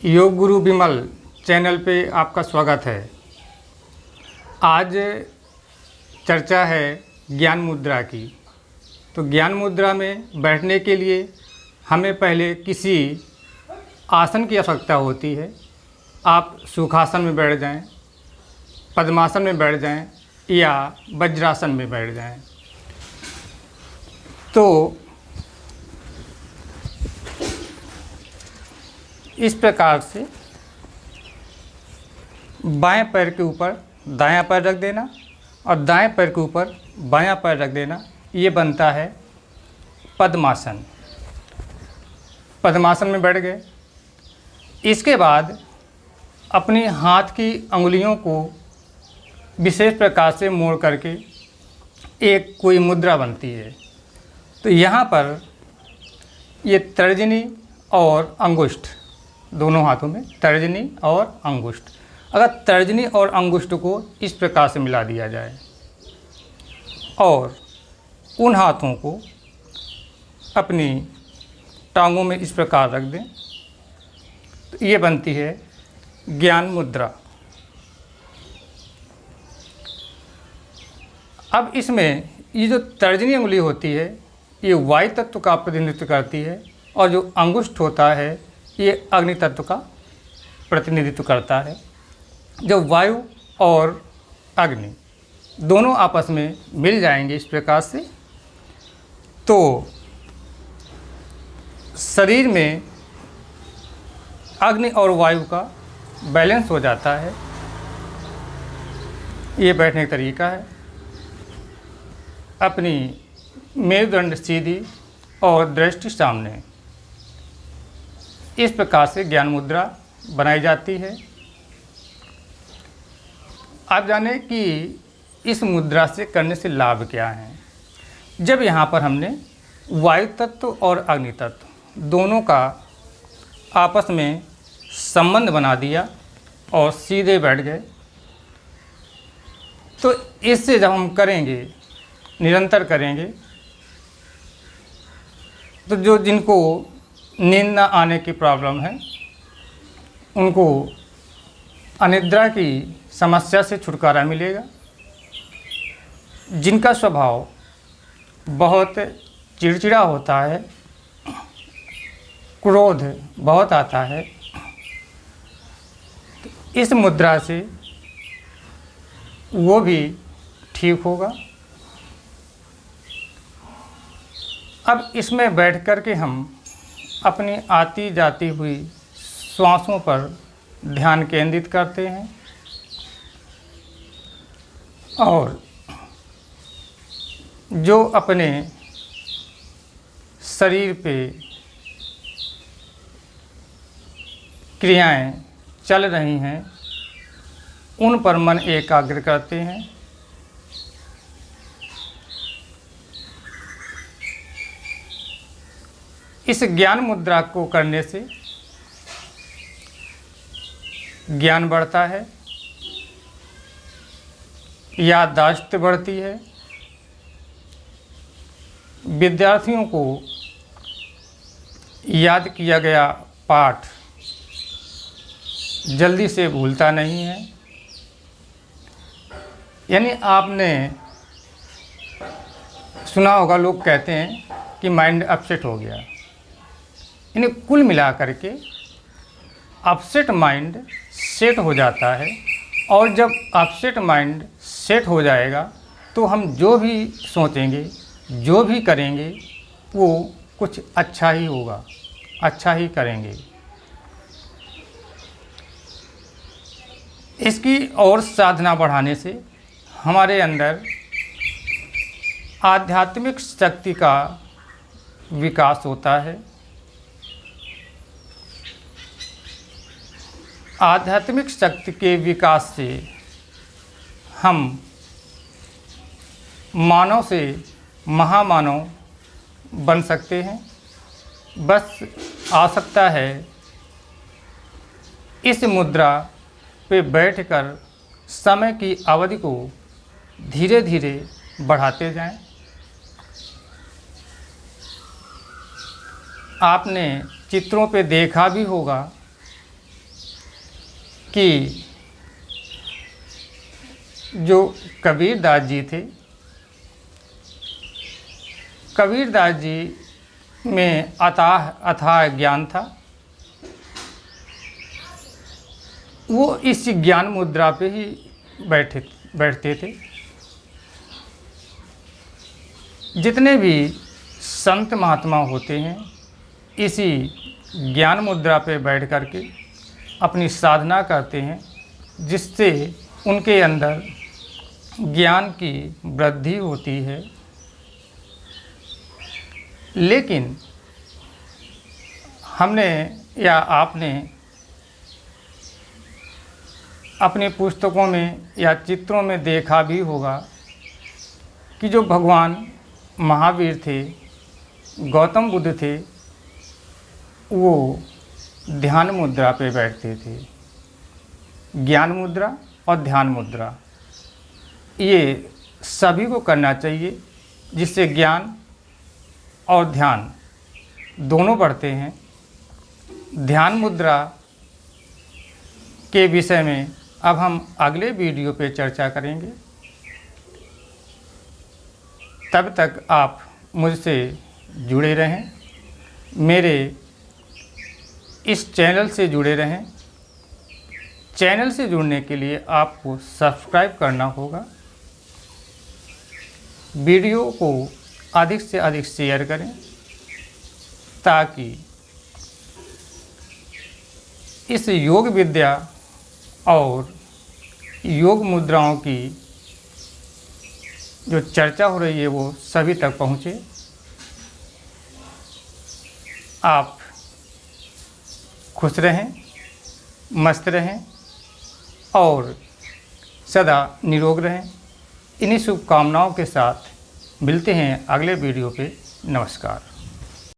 योग गुरु विमल channel पे आपका स्वागत है। आज चर्चा है ज्ञान मुद्रा की। तो ज्ञान मुद्रा में बैठने के लिए हमें पहले किसी आसन की आवश्यकता होती है। आप सुखासन में बैठ जाएं, पद्मासन में बैठ जाएं या वज्रासन में बैठ जाएं। तो इस प्रकार से बाएं पैर के ऊपर दायां पैर रख देना और दाएं पैर के ऊपर बायां पैर रख देना, ये बनता है पद्मासन। पद्मासन में बैठ गए। इसके बाद अपनी हाथ की अंगुलियों को विशेष प्रकार से मोड़ करके एक कोई मुद्रा बनती है। तो यहाँ पर ये तर्जनी और अंगुष्ठ, दोनों हाथों में तर्जनी और अंगुष्ठ, अगर तर्जनी और अंगुष्ठ को इस प्रकार से मिला दिया जाए और उन हाथों को अपनी टांगों में इस प्रकार रख दें, तो ये बनती है ज्ञान मुद्रा। अब इसमें ये जो तर्जनी उंगली होती है ये वायु तत्व का प्रतिनिधित्व करती है और जो अंगुष्ठ होता है ये अग्नि तत्व का प्रतिनिधित्व करता है। जब वायु और अग्नि दोनों आपस में मिल जाएंगे इस प्रकार से, तो शरीर में अग्नि और वायु का बैलेंस हो जाता है। ये बैठने का तरीका है। अपनी मेरुदंड सीधी और दृष्टि सामने, इस प्रकार से ज्ञान मुद्रा बनाई जाती है। आप जाने कि इस मुद्रा से करने से लाभ क्या हैं। जब यहाँ पर हमने वायु तत्व और अग्नि तत्व दोनों का आपस में संबंध बना दिया और सीधे बैठ गए, तो इससे जब हम करेंगे, निरंतर करेंगे, तो जो जिनको नींद न आने की प्रॉब्लम है उनको अनिद्रा की समस्या से छुटकारा मिलेगा। जिनका स्वभाव बहुत चिड़चिड़ा होता है, क्रोध बहुत आता है, तो इस मुद्रा से वो भी ठीक होगा। अब इसमें बैठ कर के हम अपनी आती जाती हुई श्वासों पर ध्यान केंद्रित करते हैं और जो अपने शरीर पे क्रियाएं चल रही हैं उन पर मन एकाग्र करते हैं। इस ज्ञान मुद्रा को करने से ज्ञान बढ़ता है, याददाश्त बढ़ती है, विद्यार्थियों को याद किया गया पाठ जल्दी से भूलता नहीं है। यानी आपने सुना होगा, लोग कहते हैं कि माइंड अपसेट हो गया। यानी कुल मिला करके अपसेट माइंड सेट हो जाता है और जब अपसेट माइंड सेट हो जाएगा तो हम जो भी सोचेंगे, जो भी करेंगे, वो कुछ अच्छा ही होगा, अच्छा ही करेंगे। इसकी और साधना बढ़ाने से हमारे अंदर आध्यात्मिक शक्ति का विकास होता है। आध्यात्मिक शक्ति के विकास से हम मानव से महामानव बन सकते हैं। बस आवश्यकता है इस मुद्रा पे बैठकर समय की अवधि को धीरे धीरे बढ़ाते जाएं। आपने चित्रों पे देखा भी होगा कि जो कबीरदास जी थे, कबीरदास जी में अथाह ज्ञान था। वो इस ज्ञान मुद्रा पे ही बैठते थे। जितने भी संत महात्मा होते हैं इसी ज्ञान मुद्रा पे बैठ कर के अपनी साधना करते हैं, जिससे उनके अंदर ज्ञान की वृद्धि होती है। लेकिन हमने या आपने अपनी पुस्तकों में या चित्रों में देखा भी होगा कि जो भगवान महावीर थे, गौतम बुद्ध थे, वो ध्यान मुद्रा पे बैठते थे। ज्ञान मुद्रा और ध्यान मुद्रा ये सभी को करना चाहिए, जिससे ज्ञान और ध्यान दोनों बढ़ते हैं। ध्यान मुद्रा के विषय में अब हम अगले वीडियो पे चर्चा करेंगे। तब तक आप मुझसे जुड़े रहें, मेरे इस चैनल से जुड़े रहें। चैनल से जुड़ने के लिए आपको सब्सक्राइब करना होगा। वीडियो को अधिक से अधिक शेयर करें ताकि इस योग विद्या और योग मुद्राओं की जो चर्चा हो रही है वो सभी तक पहुँचे। आप खुश रहें, मस्त रहें और सदा निरोग रहें। इन्हीं शुभकामनाओं के साथ मिलते हैं अगले वीडियो पे। नमस्कार।